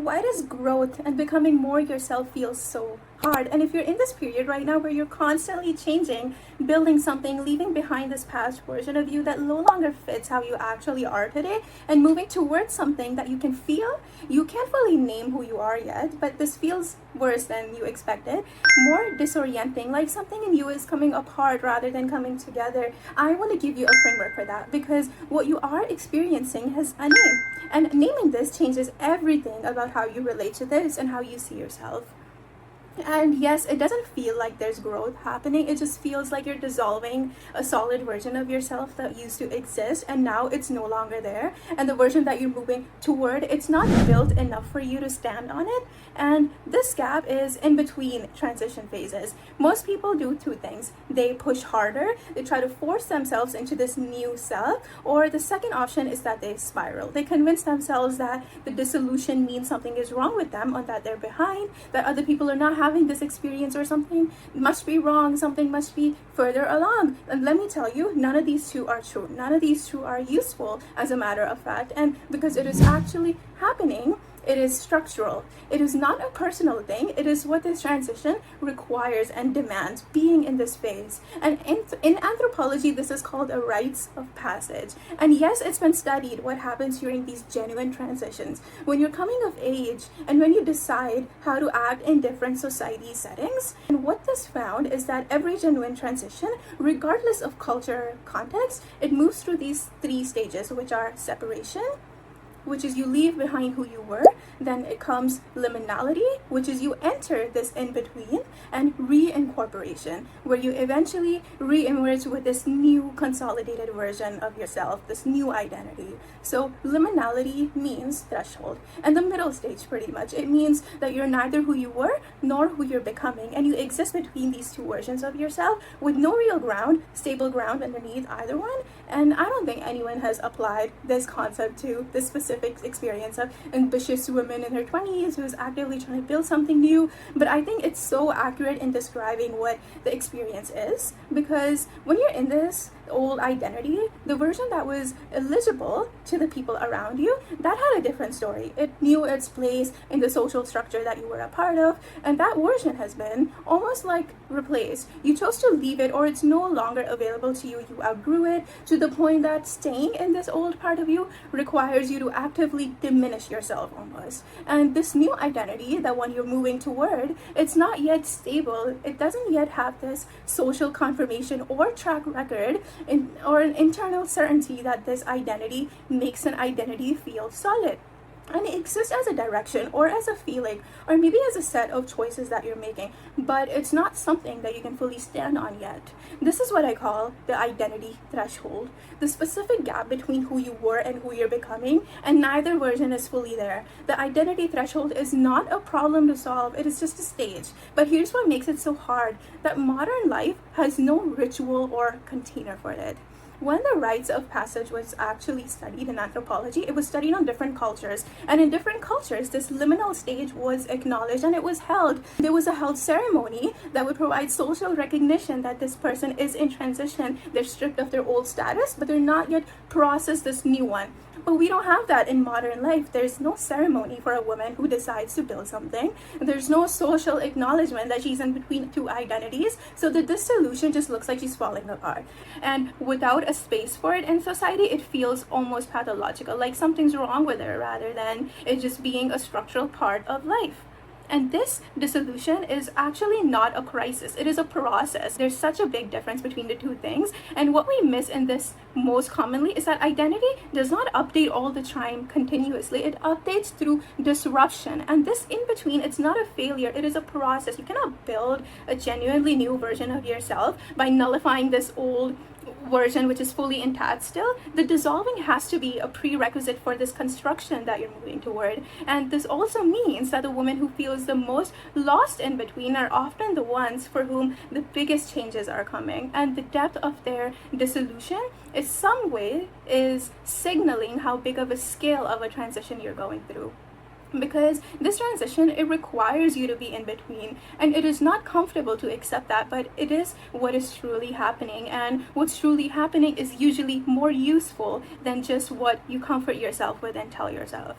why does growth and becoming more yourself feel so hard? And if you're in this period right now where you're constantly changing, building something, leaving behind this past version of you that no longer fits how you actually are today, and moving towards something that you can feel, you can't fully name who you are yet, but this feels worse than you expected, more disorienting, like something in you is coming apart rather than coming together. I want to give you a framework for that, because what you are experiencing has a name, and naming this changes everything about how you relate to this and how you see yourself. And yes, it doesn't feel like there's growth happening. It just feels like you're dissolving a solid version of yourself that used to exist, and now it's no longer there. And the version that you're moving toward, it's not built enough for you to stand on it. And this gap is in between transition phases. Most people do two things. They push harder, they try to force themselves into this new self, or the second option is that they spiral. They convince themselves that the dissolution means something is wrong with them, or that they're behind, that other people are not having this experience, or something must be wrong, something must be further along. And let me tell you, none of these two are true. None of these two are useful, as a matter of fact. And because it is actually happening, it is structural. It is not a personal thing. It is what this transition requires and demands, being in this phase. And in anthropology, this is called a rites of passage. And yes, it's been studied what happens during these genuine transitions. When you're coming of age and when you decide how to act in different society settings. And what this found is that every genuine transition, regardless of culture or context, it moves through these three stages, which are separation, which is you leave behind who you were. Then it comes liminality, which is you enter this in-between, and reincorporation, where you eventually re-emerge with this new consolidated version of yourself, this new identity. So liminality means threshold. And the middle stage, pretty much, it means that you're neither who you were nor who you're becoming, and you exist between these two versions of yourself with no real ground, stable ground underneath either one. And I don't think anyone has applied this concept to this specific experience of ambitious woman in her 20s who's actively trying to build something new. But I think it's so accurate in describing what the experience is, because when you're in this old identity, the version that was eligible to the people around you, that had a different story. It knew its place in the social structure that you were a part of, and that version has been almost like replaced. You chose to leave it, or it's no longer available to you. You outgrew it, to the point that staying in this old part of you requires you to actively diminish yourself almost. And this new identity, that one you're moving toward, it's not yet stable. It doesn't yet have this social confirmation or track record or an internal certainty that this identity makes an identity feel solid. And it exists as a direction, or as a feeling, or maybe as a set of choices that you're making, but it's not something that you can fully stand on yet. This is what I call the identity threshold, the specific gap between who you were and who you're becoming, and neither version is fully there. The identity threshold is not a problem to solve, it is just a stage. But here's what makes it so hard, that modern life has no ritual or container for it. When the rites of passage was actually studied in anthropology, it was studied on different cultures. And in different cultures, this liminal stage was acknowledged and it was held. There was a held ceremony that would provide social recognition that this person is in transition. They're stripped of their old status, but they're not yet processed this new one. But we don't have that in modern life. There's no ceremony for a woman who decides to build something. There's no social acknowledgement that she's in between two identities. So the dissolution just looks like she's falling apart. And without a space for it in society, it feels almost pathological, like something's wrong with her, rather than it just being a structural part of life. And this dissolution is actually not a crisis, it is a process. There's such a big difference between the two things. And what we miss in this most commonly is that identity does not update all the time continuously. It updates through disruption. And this in between, it's not a failure, it is a process. You cannot build a genuinely new version of yourself by nullifying this old version which is fully intact still. The dissolving has to be a prerequisite for this construction that you're moving toward. And this also means that the women who feels the most lost in between are often the ones for whom the biggest changes are coming. And the depth of their dissolution is some way is signaling how big of a scale of a transition you're going through. Because this transition, it requires you to be in between, and it is not comfortable to accept that, but it is what is truly happening. And what's truly happening is usually more useful than just what you comfort yourself with and tell yourself.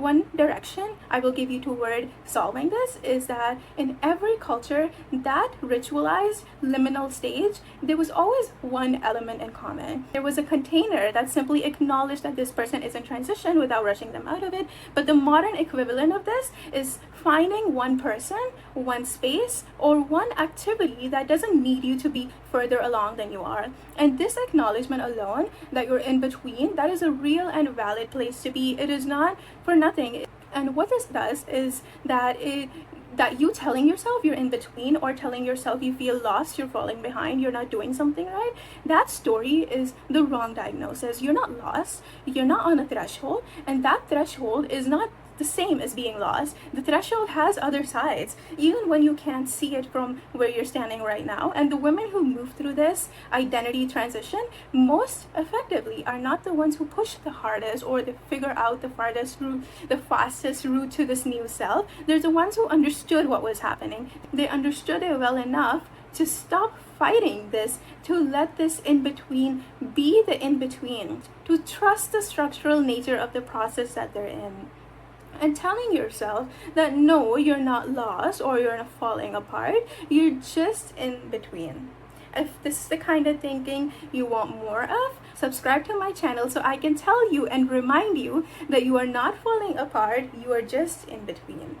one direction I will give you toward solving this is that in every culture that ritualized liminal stage, there was always one element in common. There was a container that simply acknowledged that this person is in transition without rushing them out of it. But the modern equivalent of this is finding one person, one space, or one activity that doesn't need you to be further along than you are. And this acknowledgement alone that you're in between, that is a real and valid place to be. It is not for nothing. And what this does is that you telling yourself you're in between, or telling yourself you feel lost, you're falling behind, you're not doing something right, that story is the wrong diagnosis. You're not lost, you're not on a threshold, and that threshold is not the same as being lost. The threshold has other sides, even when you can't see it from where you're standing right now. And the women who move through this identity transition most effectively are not the ones who push the hardest or they figure out the farthest route, the fastest route to this new self. They're the ones who understood what was happening. They understood it well enough to stop fighting this, to let this in-between be the in-between, to trust the structural nature of the process that they're in. And telling yourself that no, you're not lost or you're not falling apart, you're just in between. If this is the kind of thinking you want more of, subscribe to my channel so I can tell you and remind you that you are not falling apart, you are just in between.